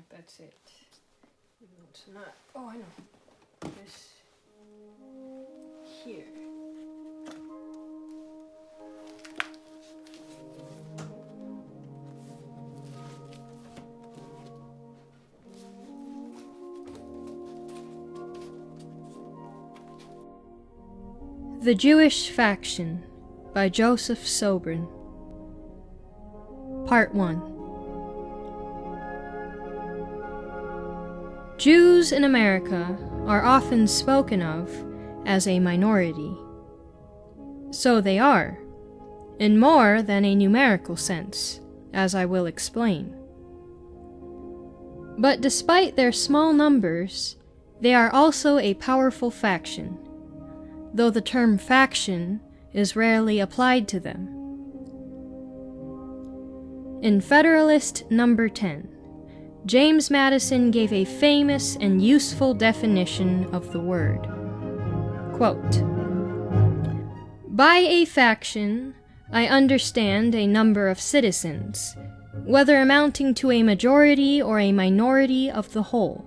that's it. Even though it's not. Oh, I know. This here. The Jewish Faction by Joseph Sobran. Part 1. Jews in America are often spoken of as a minority. So they are, in more than a numerical sense, as I will explain. But despite their small numbers, they are also a powerful faction, though the term faction is rarely applied to them. In Federalist Number 10, James Madison gave a famous and useful definition of the word. Quote, "By a faction, I understand a number of citizens, whether amounting to a majority or a minority of the whole,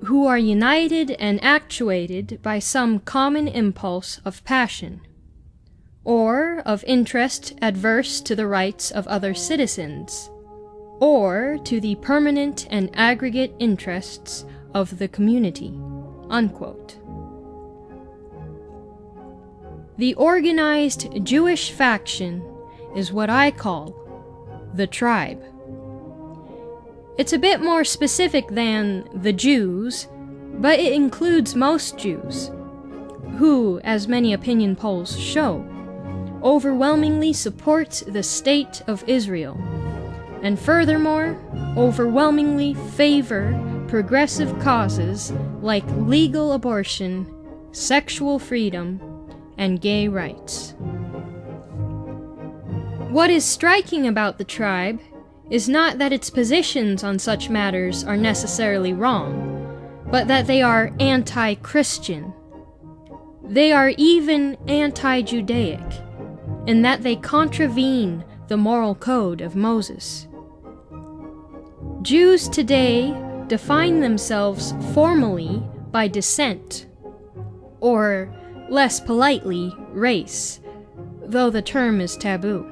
who are united and actuated by some common impulse of passion, or of interest adverse to the rights of other citizens, or to the permanent and aggregate interests of the community." Unquote. The organized Jewish faction is what I call the tribe. It's a bit more specific than the Jews, but it includes most Jews, who, as many opinion polls show, overwhelmingly support the state of Israel, and furthermore, overwhelmingly favor progressive causes like legal abortion, sexual freedom, and gay rights. What is striking about the tribe is not that its positions on such matters are necessarily wrong, but that they are anti-Christian. They are even anti-Judaic, in that they contravene the moral code of Moses. Jews today define themselves formally by descent, or, less politely, race, though the term is taboo,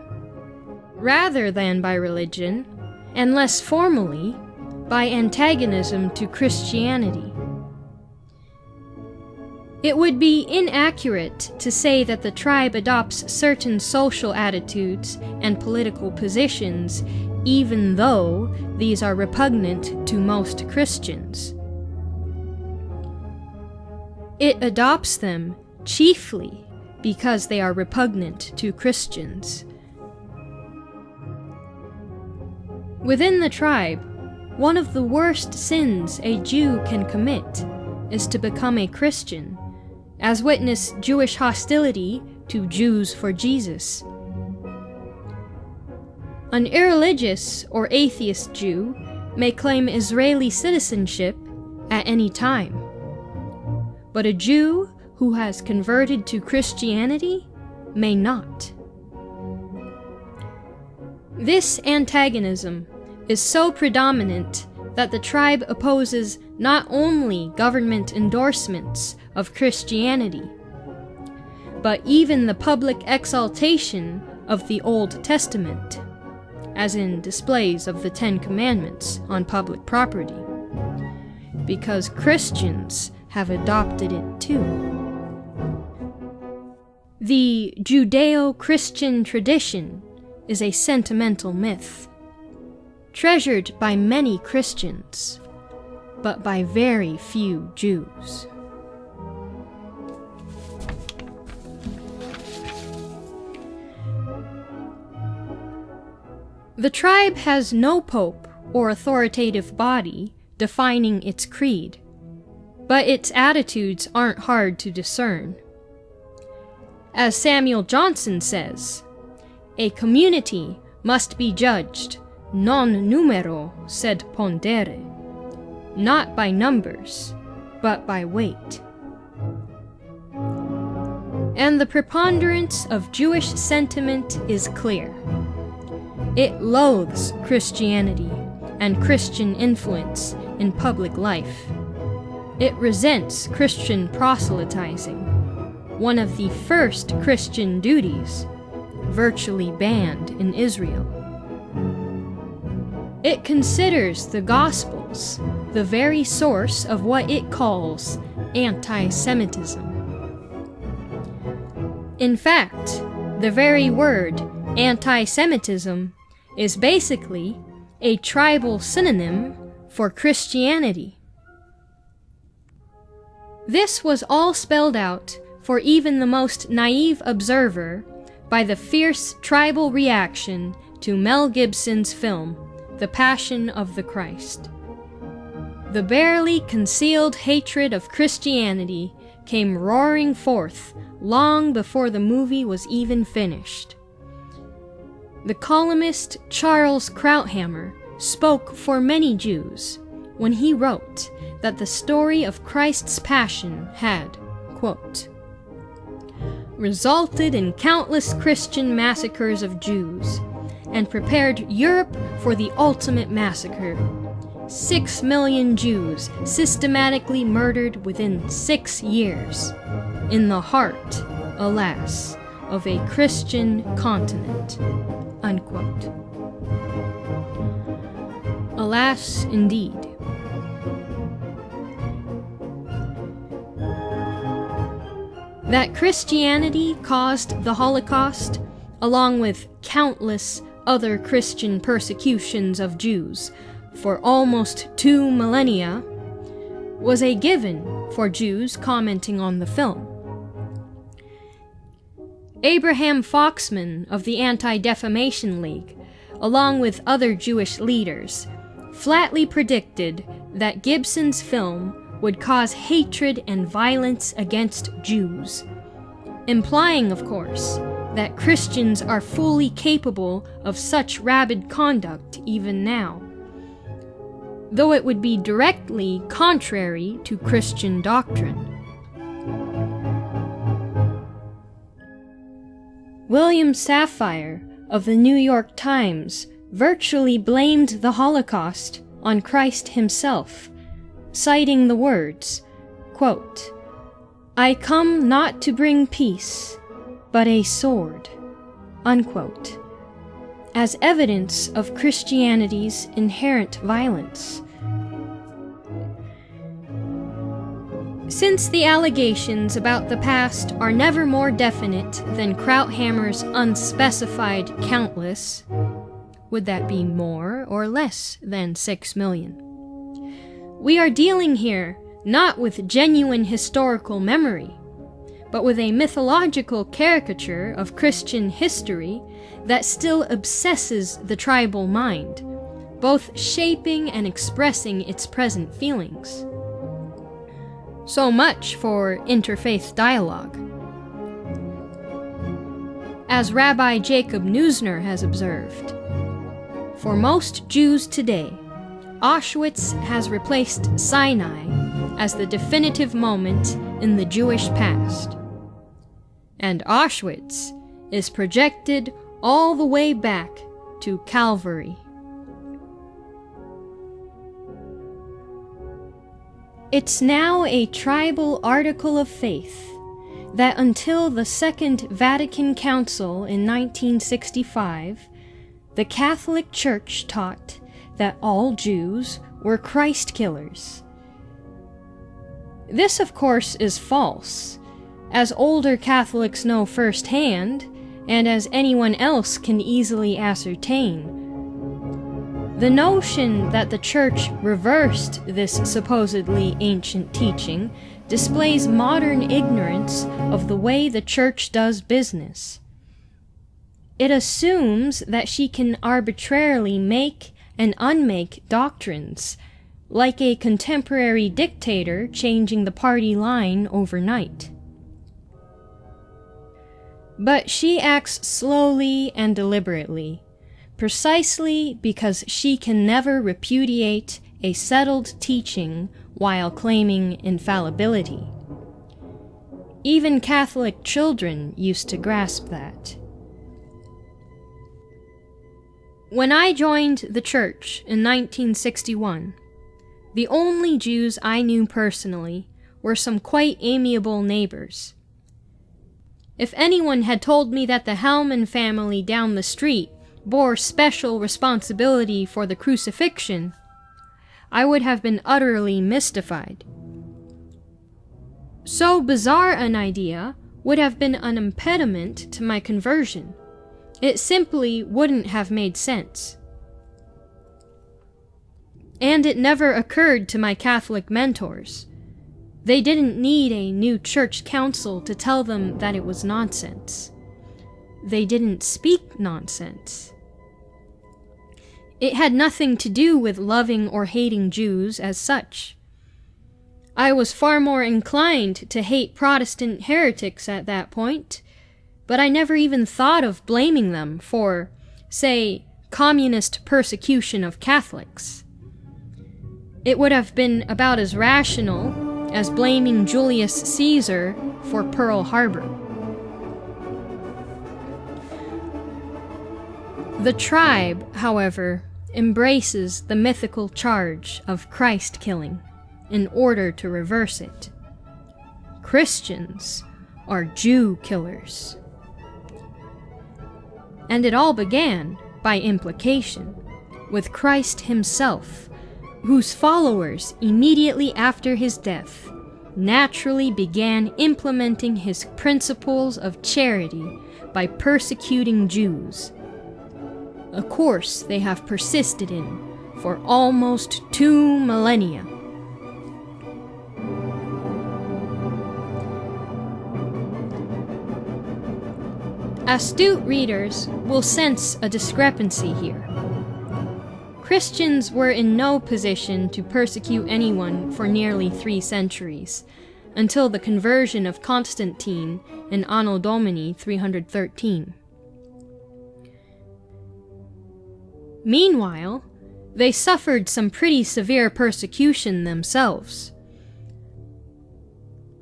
rather than by religion, and less formally, by antagonism to Christianity. It would be inaccurate to say that the tribe adopts certain social attitudes and political positions even though these are repugnant to most Christians. It adopts them chiefly because they are repugnant to Christians. Within the tribe, one of the worst sins a Jew can commit is to become a Christian, as witness Jewish hostility to Jews for Jesus. An irreligious or atheist Jew may claim Israeli citizenship at any time, but a Jew who has converted to Christianity may not. This antagonism is so predominant that the tribe opposes not only government endorsements of Christianity, but even the public exaltation of the Old Testament, as in displays of the Ten Commandments on public property, because Christians have adopted it too. The Judeo-Christian tradition is a sentimental myth, treasured by many Christians, but by very few Jews. The tribe has no pope or authoritative body defining its creed, but its attitudes aren't hard to discern. As Samuel Johnson says, "A community must be judged non numero sed pondere," not by numbers, but by weight. And the preponderance of Jewish sentiment is clear. It loathes Christianity and Christian influence in public life. It resents Christian proselytizing, one of the first Christian duties, virtually banned in Israel. It considers the Gospels the very source of what it calls anti-Semitism. In fact, the very word anti-Semitism is basically a tribal synonym for Christianity. This was all spelled out for even the most naive observer by the fierce tribal reaction to Mel Gibson's film, The Passion of the Christ. The barely concealed hatred of Christianity came roaring forth long before the movie was even finished. The columnist Charles Krauthammer spoke for many Jews when he wrote that the story of Christ's Passion had, quote, resulted in countless Christian massacres of Jews and prepared Europe for the ultimate massacre. 6 million Jews systematically murdered within 6 years, in the heart, alas, of a Christian continent, unquote. Alas, indeed. That Christianity caused the Holocaust, along with countless other Christian persecutions of Jews for almost 2 millennia, was a given for Jews commenting on the film. Abraham Foxman of the Anti-Defamation League, along with other Jewish leaders, flatly predicted that Gibson's film would cause hatred and violence against Jews, implying, of course, that Christians are fully capable of such rabid conduct even now, though it would be directly contrary to Christian doctrine. William Safire of the New York Times virtually blamed the Holocaust on Christ himself, citing the words, quote, "I come not to bring peace, but a sword," unquote, as evidence of Christianity's inherent violence. Since the allegations about the past are never more definite than Krauthammer's unspecified countless, would that be more or less than 6 million? We are dealing here not with genuine historical memory, but with a mythological caricature of Christian history that still obsesses the tribal mind, both shaping and expressing its present feelings. So much for interfaith dialogue. As Rabbi Jacob Neusner has observed, for most Jews today, Auschwitz has replaced Sinai as the definitive moment in the Jewish past. And Auschwitz is projected all the way back to Calvary. It's now a tribal article of faith that until the Second Vatican Council in 1965, the Catholic Church taught that all Jews were Christ killers. This, of course, is false, as older Catholics know firsthand, and as anyone else can easily ascertain. The notion that the Church reversed this supposedly ancient teaching displays modern ignorance of the way the Church does business. It assumes that she can arbitrarily make and unmake doctrines, like a contemporary dictator changing the party line overnight. But she acts slowly and deliberately, precisely because she can never repudiate a settled teaching while claiming infallibility. Even Catholic children used to grasp that. When I joined the church in 1961, the only Jews I knew personally were some quite amiable neighbors. If anyone had told me that the Hellman family down the street bore special responsibility for the crucifixion, I would have been utterly mystified. So bizarre an idea would have been an impediment to my conversion. It simply wouldn't have made sense. And it never occurred to my Catholic mentors. They didn't need a new church council to tell them that it was nonsense. They didn't speak nonsense. It had nothing to do with loving or hating Jews as such. I was far more inclined to hate Protestant heretics at that point, but I never even thought of blaming them for, say, communist persecution of Catholics. It would have been about as rational as blaming Julius Caesar for Pearl Harbor. The tribe, however, embraces the mythical charge of Christ killing in order to reverse it. Christians are Jew killers. And it all began, by implication, with Christ himself, whose followers, immediately after his death, naturally began implementing his principles of charity by persecuting Jews, a course they have persisted in for almost 2 millennia. Astute readers will sense a discrepancy here. Christians were in no position to persecute anyone for nearly 3 centuries, until the conversion of Constantine in Anno Domini 313. Meanwhile, they suffered some pretty severe persecution themselves.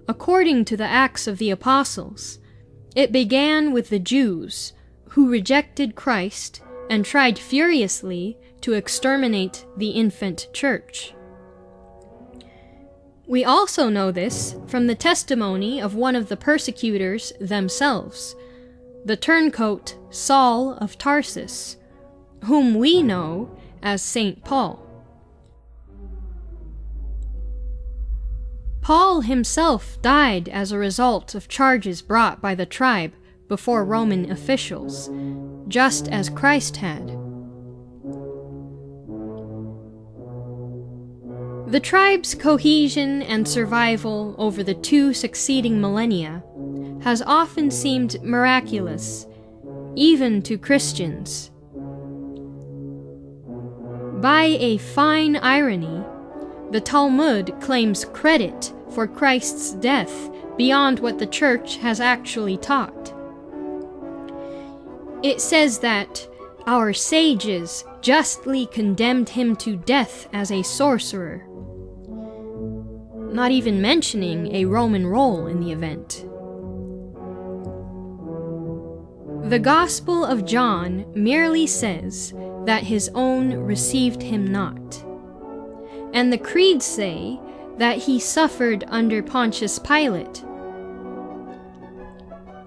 According to the Acts of the Apostles, it began with the Jews, who rejected Christ and tried furiously to exterminate the infant church. We also know this from the testimony of one of the persecutors themselves, the turncoat Saul of Tarsus, whom we know as St. Paul. Paul himself died as a result of charges brought by the tribe before Roman officials, just as Christ had. The tribe's cohesion and survival over the 2 succeeding millennia has often seemed miraculous, even to Christians. By a fine irony, the Talmud claims credit for Christ's death beyond what the Church has actually taught. It says that our sages justly condemned him to death as a sorcerer, not even mentioning a Roman role in the event. The Gospel of John merely says that his own received him not, and the creeds say that he suffered under Pontius Pilate,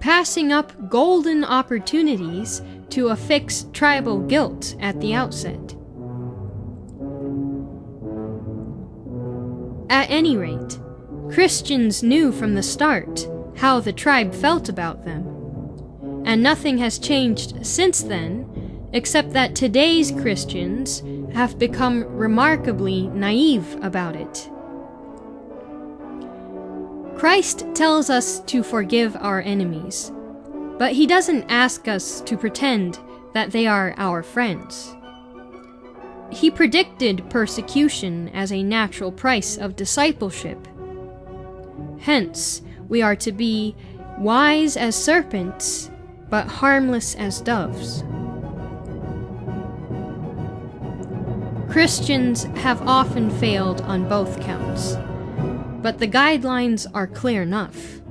passing up golden opportunities to affix tribal guilt at the outset. At any rate, Christians knew from the start how the tribe felt about them, and nothing has changed since then except that today's Christians have become remarkably naive about it. Christ tells us to forgive our enemies, but he doesn't ask us to pretend that they are our friends. He predicted persecution as a natural price of discipleship. Hence, we are to be wise as serpents, but harmless as doves. Christians have often failed on both counts, but the guidelines are clear enough.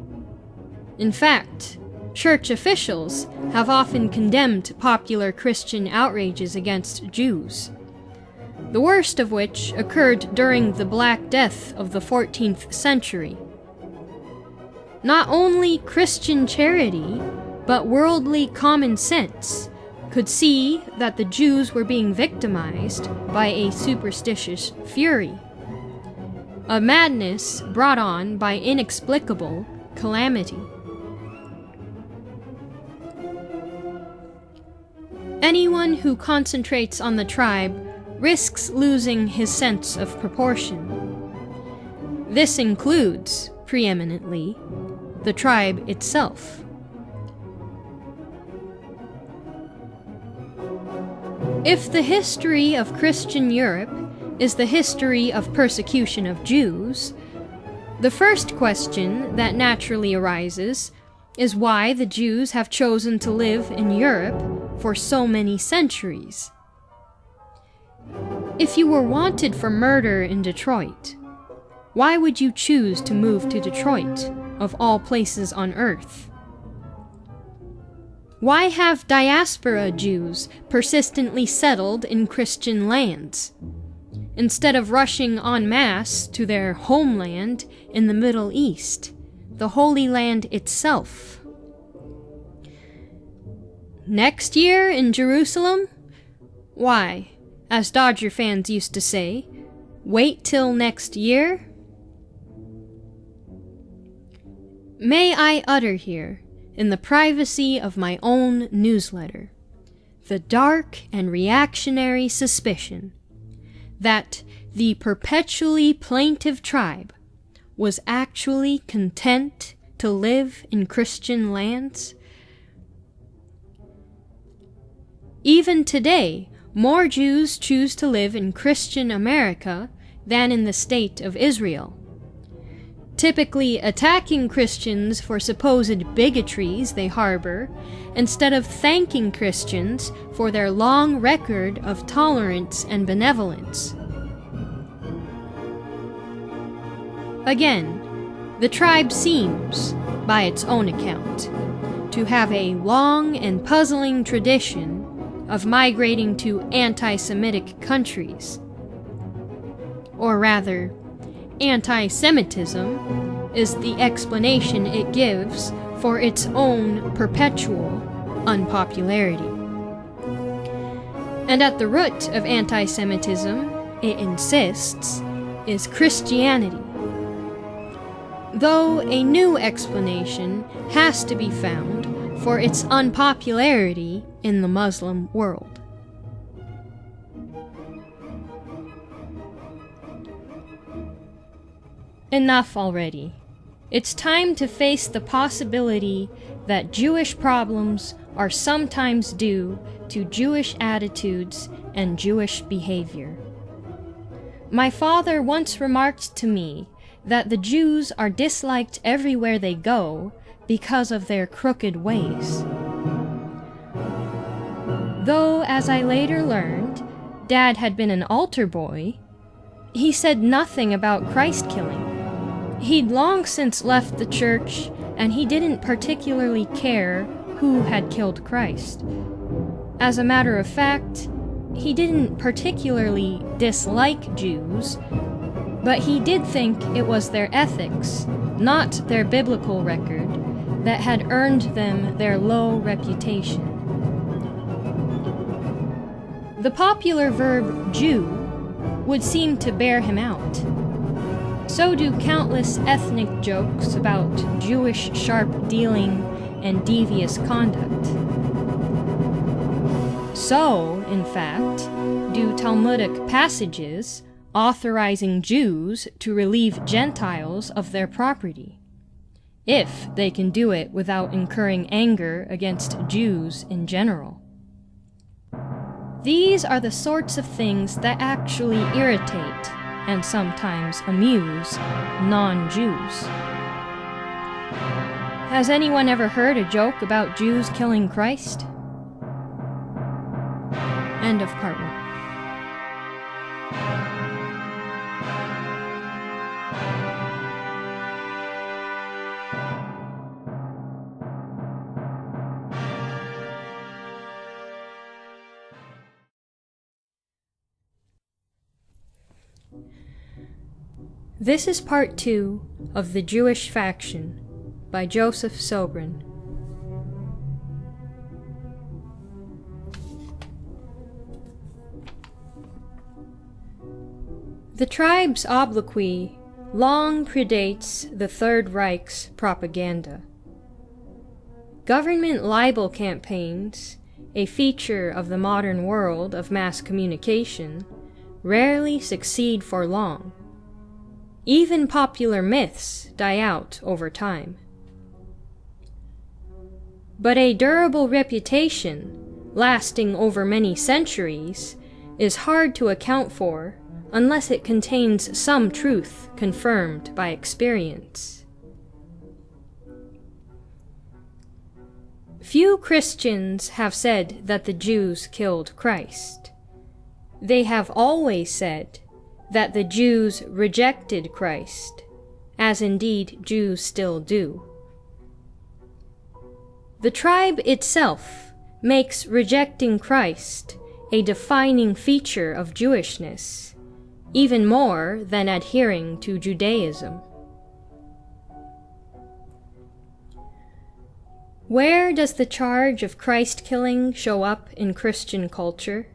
In fact, Church officials have often condemned popular Christian outrages against Jews, the worst of which occurred during the Black Death of the 14th century. Not only Christian charity, but worldly common sense could see that the Jews were being victimized by a superstitious fury, a madness brought on by inexplicable calamity. Anyone who concentrates on the tribe risks losing his sense of proportion. This includes, preeminently, the tribe itself. If the history of Christian Europe is the history of persecution of Jews, the first question that naturally arises is why the Jews have chosen to live in Europe for so many centuries. If you were wanted for murder in Detroit, why would you choose to move to Detroit, of all places on earth? Why have diaspora Jews persistently settled in Christian lands, instead of rushing en masse to their homeland in the Middle East, the Holy Land itself? Next year in Jerusalem? Why, as Dodger fans used to say, wait till next year? May I utter here, in the privacy of my own newsletter, the dark and reactionary suspicion that the perpetually plaintive tribe was actually content to live in Christian lands? Even today, more Jews choose to live in Christian America than in the state of Israel, typically attacking Christians for supposed bigotries they harbor, instead of thanking Christians for their long record of tolerance and benevolence. Again, the tribe seems, by its own account, to have a long and puzzling tradition of migrating to anti-Semitic countries. Or rather, anti-Semitism is the explanation it gives for its own perpetual unpopularity. And at the root of anti-Semitism, it insists, is Christianity, though a new explanation has to be found for its unpopularity in the Muslim world. Enough already. It's time to face the possibility that Jewish problems are sometimes due to Jewish attitudes and Jewish behavior. My father once remarked to me that the Jews are disliked everywhere they go because of their crooked ways. Though, as I later learned, Dad had been an altar boy, he said nothing about Christ killing. He'd long since left the church, and he didn't particularly care who had killed Christ. As a matter of fact, he didn't particularly dislike Jews, but he did think it was their ethics, not their biblical record, that had earned them their low reputation. The popular verb Jew would seem to bear him out. So do countless ethnic jokes about Jewish sharp dealing and devious conduct. So, in fact, do Talmudic passages authorizing Jews to relieve Gentiles of their property, if they can do it without incurring anger against Jews in general. These are the sorts of things that actually irritate and sometimes amuse non-Jews. Has anyone ever heard a joke about Jews killing Christ? End of part 1. This is part 2 of The Jewish Faction by Joseph Sobran. The tribe's obloquy long predates the Third Reich's propaganda. Government libel campaigns, a feature of the modern world of mass communication, rarely succeed for long. Even popular myths die out over time. But a durable reputation, lasting over many centuries, is hard to account for unless it contains some truth confirmed by experience. Few Christians have said that the Jews killed Christ. They have always said that the Jews rejected Christ, as indeed Jews still do. The tribe itself makes rejecting Christ a defining feature of Jewishness, even more than adhering to Judaism. Where does the charge of Christ-killing show up in Christian culture?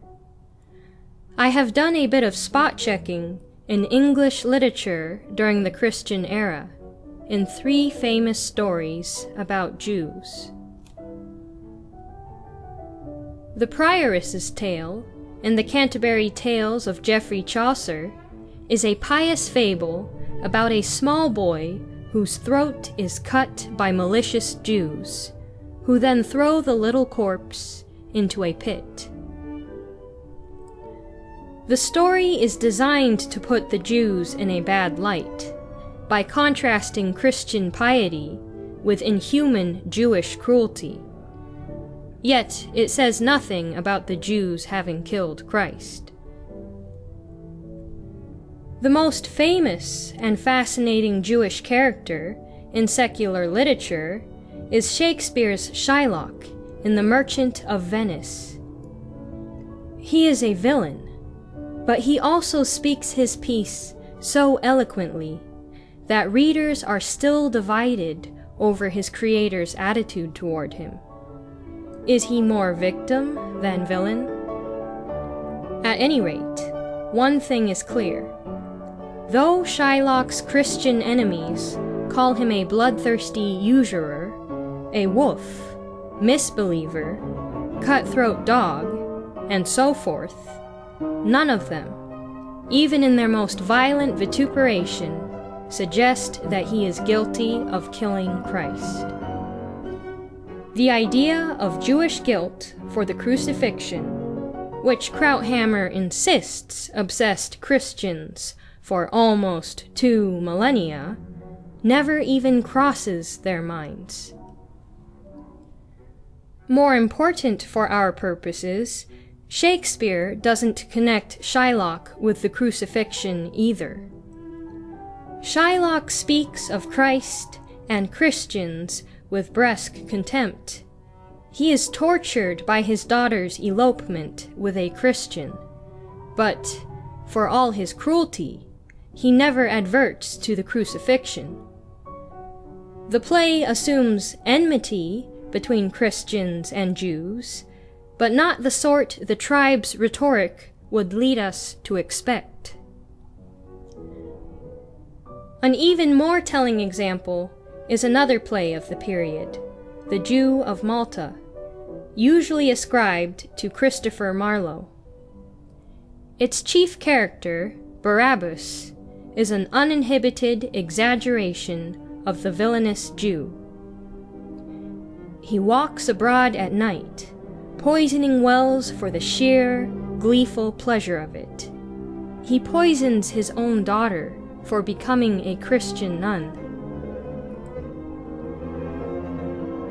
I have done a bit of spot-checking in English literature during the Christian era, in 3 famous stories about Jews. The Prioress's Tale, in the Canterbury Tales of Geoffrey Chaucer, is a pious fable about a small boy whose throat is cut by malicious Jews, who then throw the little corpse into a pit. The story is designed to put the Jews in a bad light, by contrasting Christian piety with inhuman Jewish cruelty. Yet it says nothing about the Jews having killed Christ. The most famous and fascinating Jewish character in secular literature is Shakespeare's Shylock in The Merchant of Venice. He is a villain, but he also speaks his piece so eloquently that readers are still divided over his creator's attitude toward him. Is he more victim than villain? At any rate, one thing is clear. Though Shylock's Christian enemies call him a bloodthirsty usurer, a wolf, misbeliever, cutthroat dog, and so forth, none of them, even in their most violent vituperation, suggest that he is guilty of killing Christ. The idea of Jewish guilt for the crucifixion, which Krauthammer insists obsessed Christians for almost 2 millennia, never even crosses their minds. More important for our purposes, Shakespeare doesn't connect Shylock with the crucifixion either. Shylock speaks of Christ and Christians with brusque contempt. He is tortured by his daughter's elopement with a Christian, but, for all his cruelty, he never adverts to the crucifixion. The play assumes enmity between Christians and Jews, but not the sort the tribe's rhetoric would lead us to expect. An even more telling example is another play of the period, The Jew of Malta, usually ascribed to Christopher Marlowe. Its chief character, Barabbas, is an uninhibited exaggeration of the villainous Jew. He walks abroad at night, poisoning wells for the sheer, gleeful pleasure of it. He poisons his own daughter for becoming a Christian nun.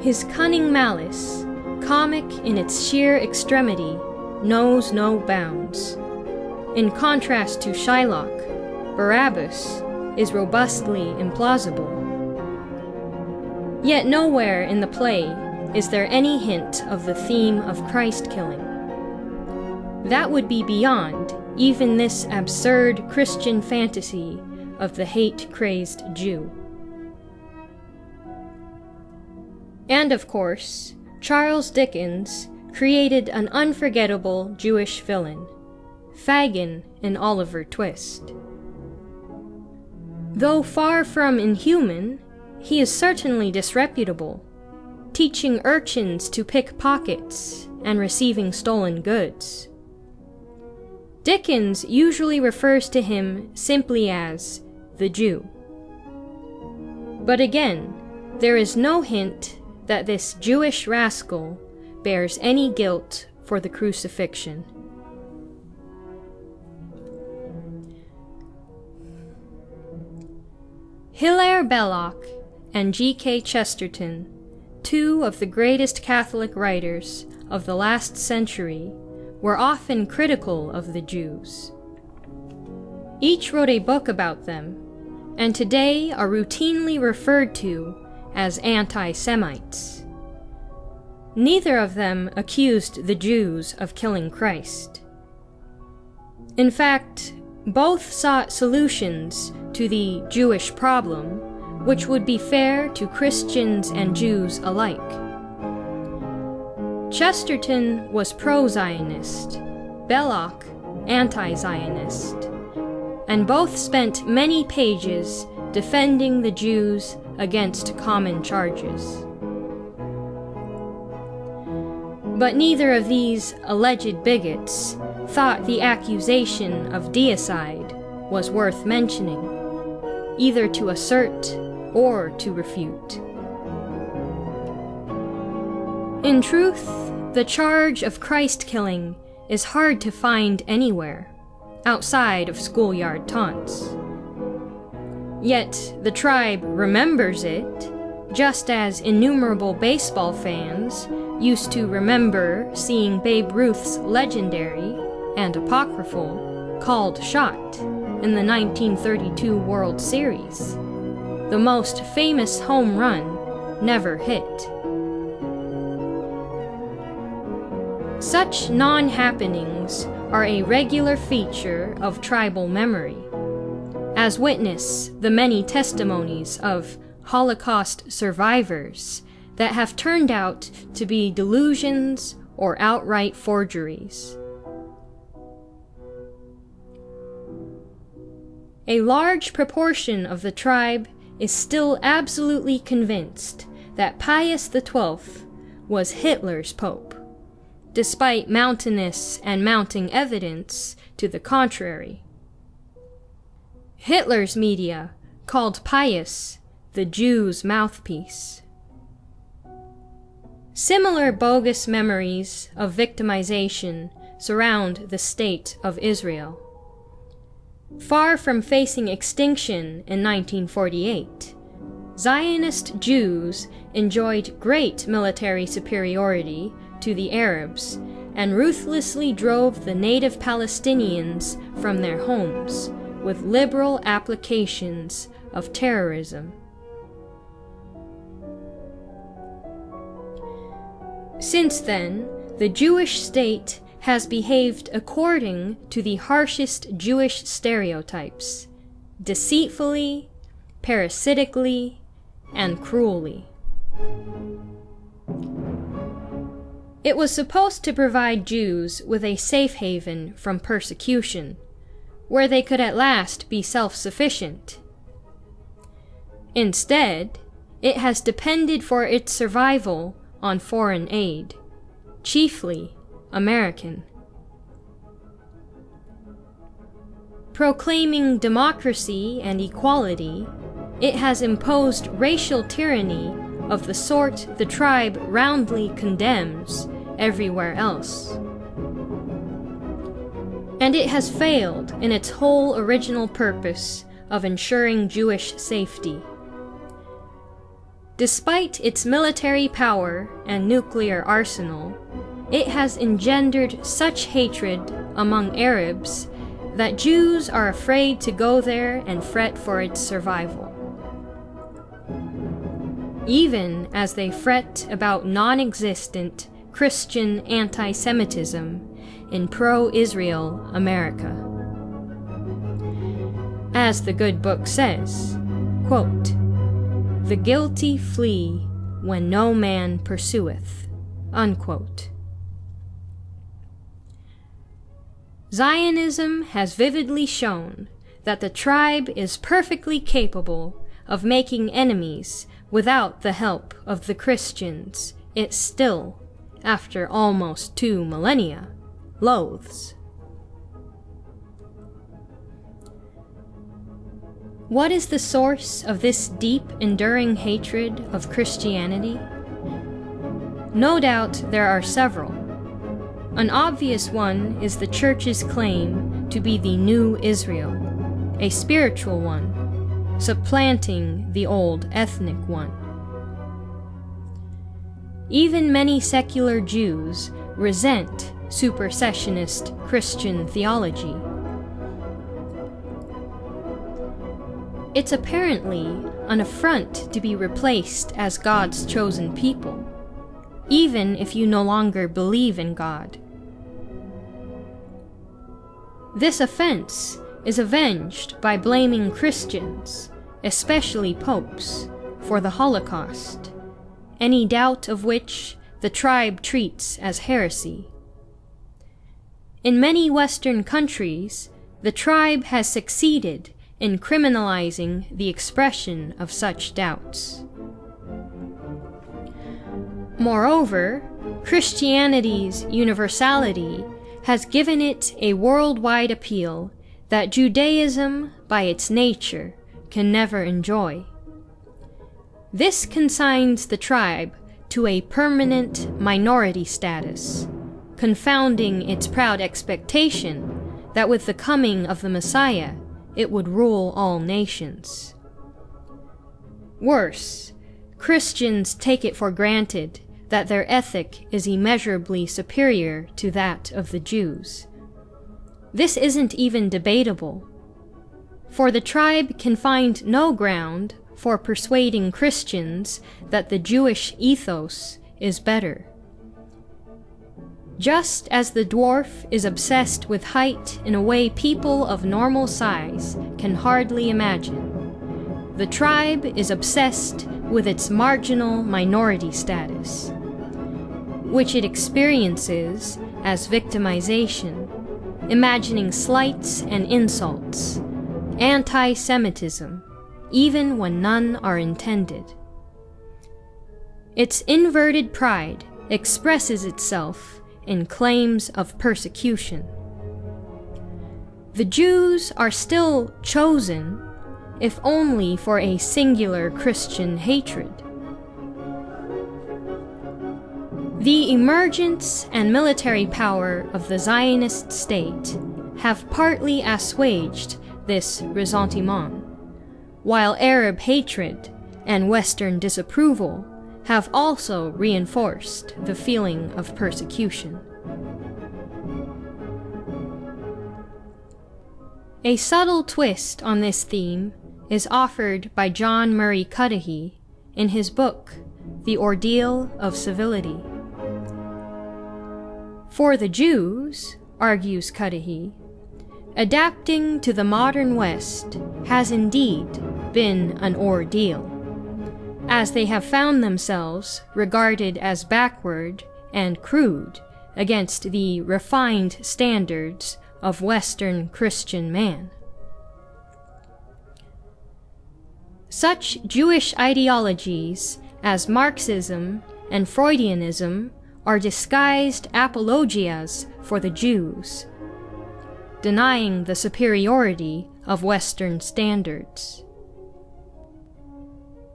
His cunning malice, comic in its sheer extremity, knows no bounds. In contrast to Shylock, Barabbas is robustly implausible. Yet nowhere in the play is there any hint of the theme of Christ-killing. That would be beyond even this absurd Christian fantasy of the hate-crazed Jew. And of course, Charles Dickens created an unforgettable Jewish villain, Fagin in Oliver Twist. Though far from inhuman, he is certainly disreputable, teaching urchins to pick pockets and receiving stolen goods. Dickens usually refers to him simply as the Jew. But again, there is no hint that this Jewish rascal bears any guilt for the crucifixion. Hilaire Belloc and G.K. Chesterton, two of the greatest Catholic writers of the last century, were often critical of the Jews. Each wrote a book about them, and today are routinely referred to as anti-Semites. Neither of them accused the Jews of killing Christ. In fact, both sought solutions to the Jewish problem, which would be fair to Christians and Jews alike. Chesterton was pro-Zionist, Belloc anti-Zionist, and both spent many pages defending the Jews against common charges. But neither of these alleged bigots thought the accusation of deicide was worth mentioning, either to assert or to refute. In truth, the charge of Christ-killing is hard to find anywhere, outside of schoolyard taunts. Yet the tribe remembers it, just as innumerable baseball fans used to remember seeing Babe Ruth's legendary and apocryphal called shot in the 1932 World Series, the most famous home run never hit. Such non-happenings are a regular feature of tribal memory, as witness the many testimonies of Holocaust survivors that have turned out to be delusions or outright forgeries. A large proportion of the tribe is still absolutely convinced that Pius XII was Hitler's pope, despite mountainous and mounting evidence to the contrary. Hitler's media called Pius the Jews' mouthpiece. Similar bogus memories of victimization surround the state of Israel. Far from facing extinction in 1948, Zionist Jews enjoyed great military superiority to the Arabs and ruthlessly drove the native Palestinians from their homes with liberal applications of terrorism. Since then, the Jewish state has behaved according to the harshest Jewish stereotypes, deceitfully, parasitically, and cruelly. It was supposed to provide Jews with a safe haven from persecution, where they could at last be self-sufficient. Instead, it has depended for its survival on foreign aid, chiefly American. Proclaiming democracy and equality, it has imposed racial tyranny of the sort the tribe roundly condemns everywhere else. And it has failed in its whole original purpose of ensuring Jewish safety. Despite its military power and nuclear arsenal, it has engendered such hatred among Arabs that Jews are afraid to go there and fret for its survival. Even as they fret about non-existent Christian anti-Semitism in pro-Israel America. As the good book says, quote, "The guilty flee when no man pursueth," unquote. Zionism has vividly shown that the tribe is perfectly capable of making enemies without the help of the Christians it still, after almost 2 millennia, loathes. What is the source of this deep, enduring hatred of Christianity? No doubt there are several. An obvious one is the Church's claim to be the new Israel, a spiritual one, supplanting the old ethnic one. Even many secular Jews resent supersessionist Christian theology. It's apparently an affront to be replaced as God's chosen people, even if you no longer believe in God. This offense is avenged by blaming Christians, especially popes, for the Holocaust, any doubt of which the tribe treats as heresy. In many Western countries, the tribe has succeeded in criminalizing the expression of such doubts. Moreover, Christianity's universality has given it a worldwide appeal that Judaism, by its nature, can never enjoy. This consigns the tribe to a permanent minority status, confounding its proud expectation that with the coming of the Messiah, it would rule all nations. Worse, Christians take it for granted that their ethic is immeasurably superior to that of the Jews. This isn't even debatable, for the tribe can find no ground for persuading Christians that the Jewish ethos is better. Just as the dwarf is obsessed with height in a way people of normal size can hardly imagine, the tribe is obsessed with its marginal minority status, which it experiences as victimization, imagining slights and insults, anti-Semitism, even when none are intended. Its inverted pride expresses itself in claims of persecution. The Jews are still chosen, if only for a singular Christian hatred. The emergence and military power of the Zionist state have partly assuaged this ressentiment, while Arab hatred and Western disapproval have also reinforced the feeling of persecution. A subtle twist on this theme is offered by John Murray Cudahy in his book, The Ordeal of Civility. For the Jews, argues Cudahy, adapting to the modern West has indeed been an ordeal, as they have found themselves regarded as backward and crude against the refined standards of Western Christian man. Such Jewish ideologies as Marxism and Freudianism are disguised apologias for the Jews, denying the superiority of Western standards.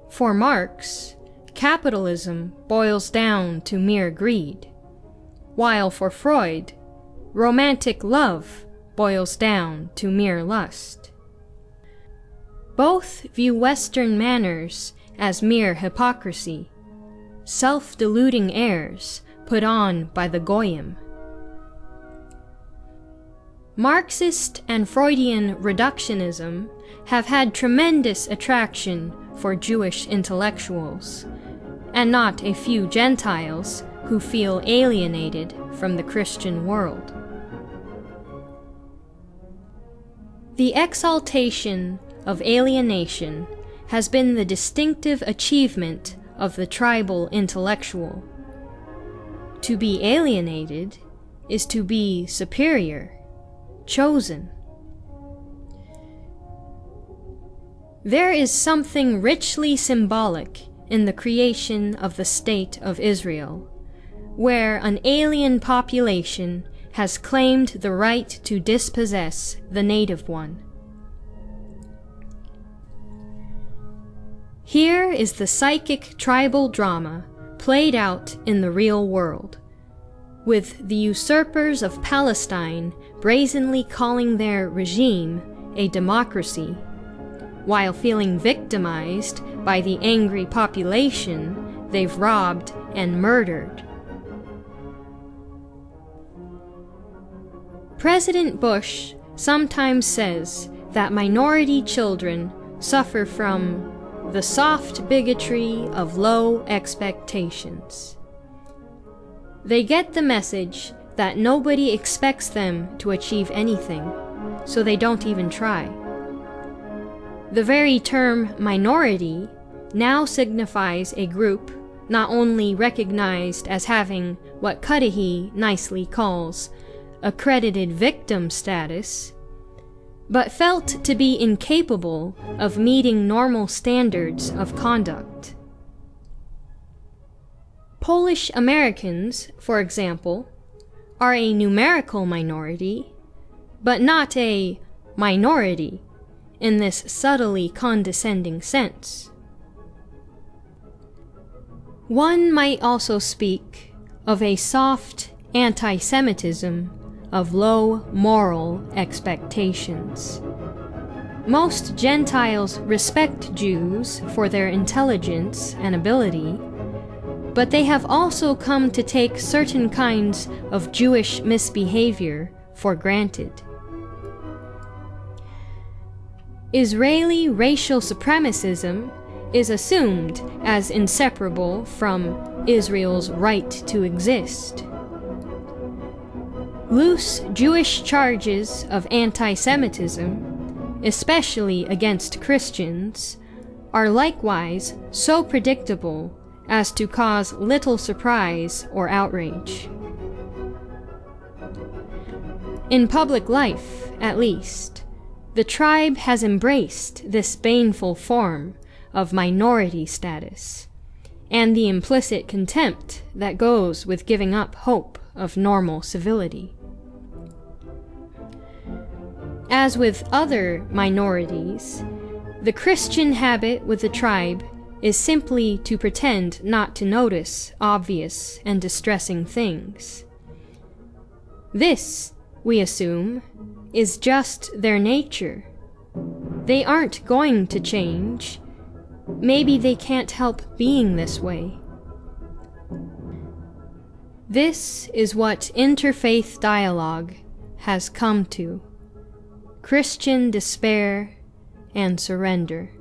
For Marx, capitalism boils down to mere greed, while for Freud, romantic love boils down to mere lust. Both view Western manners as mere hypocrisy, self-deluding airs put on by the Goyim. Marxist and Freudian reductionism have had tremendous attraction for Jewish intellectuals, and not a few Gentiles who feel alienated from the Christian world. The exaltation of alienation has been the distinctive achievement of the tribal intellectual. To be alienated is to be superior, chosen. There is something richly symbolic in the creation of the State of Israel, where an alien population has claimed the right to dispossess the native one. Here is the psychic tribal drama played out in the real world, with the usurpers of Palestine brazenly calling their regime a democracy, while feeling victimized by the angry population they've robbed and murdered. President Bush sometimes says that minority children suffer from the soft bigotry of low expectations. They get the message that nobody expects them to achieve anything, so they don't even try. The very term minority now signifies a group not only recognized as having what Cudahy nicely calls accredited victim status, but felt to be incapable of meeting normal standards of conduct. Polish Americans, for example, are a numerical minority, but not a minority in this subtly condescending sense. One might also speak of a soft anti-Semitism of low moral expectations. Most Gentiles respect Jews for their intelligence and ability, but they have also come to take certain kinds of Jewish misbehavior for granted. Israeli racial supremacism is assumed as inseparable from Israel's right to exist. Loose Jewish charges of anti-Semitism, especially against Christians, are likewise so predictable as to cause little surprise or outrage. In public life, at least, the tribe has embraced this baneful form of minority status, and the implicit contempt that goes with giving up hope of normal civility. As with other minorities, the Christian habit with the tribe is simply to pretend not to notice obvious and distressing things. This, we assume, is just their nature. They aren't going to change. Maybe they can't help being this way. This is what interfaith dialogue has come to: Christian despair and surrender.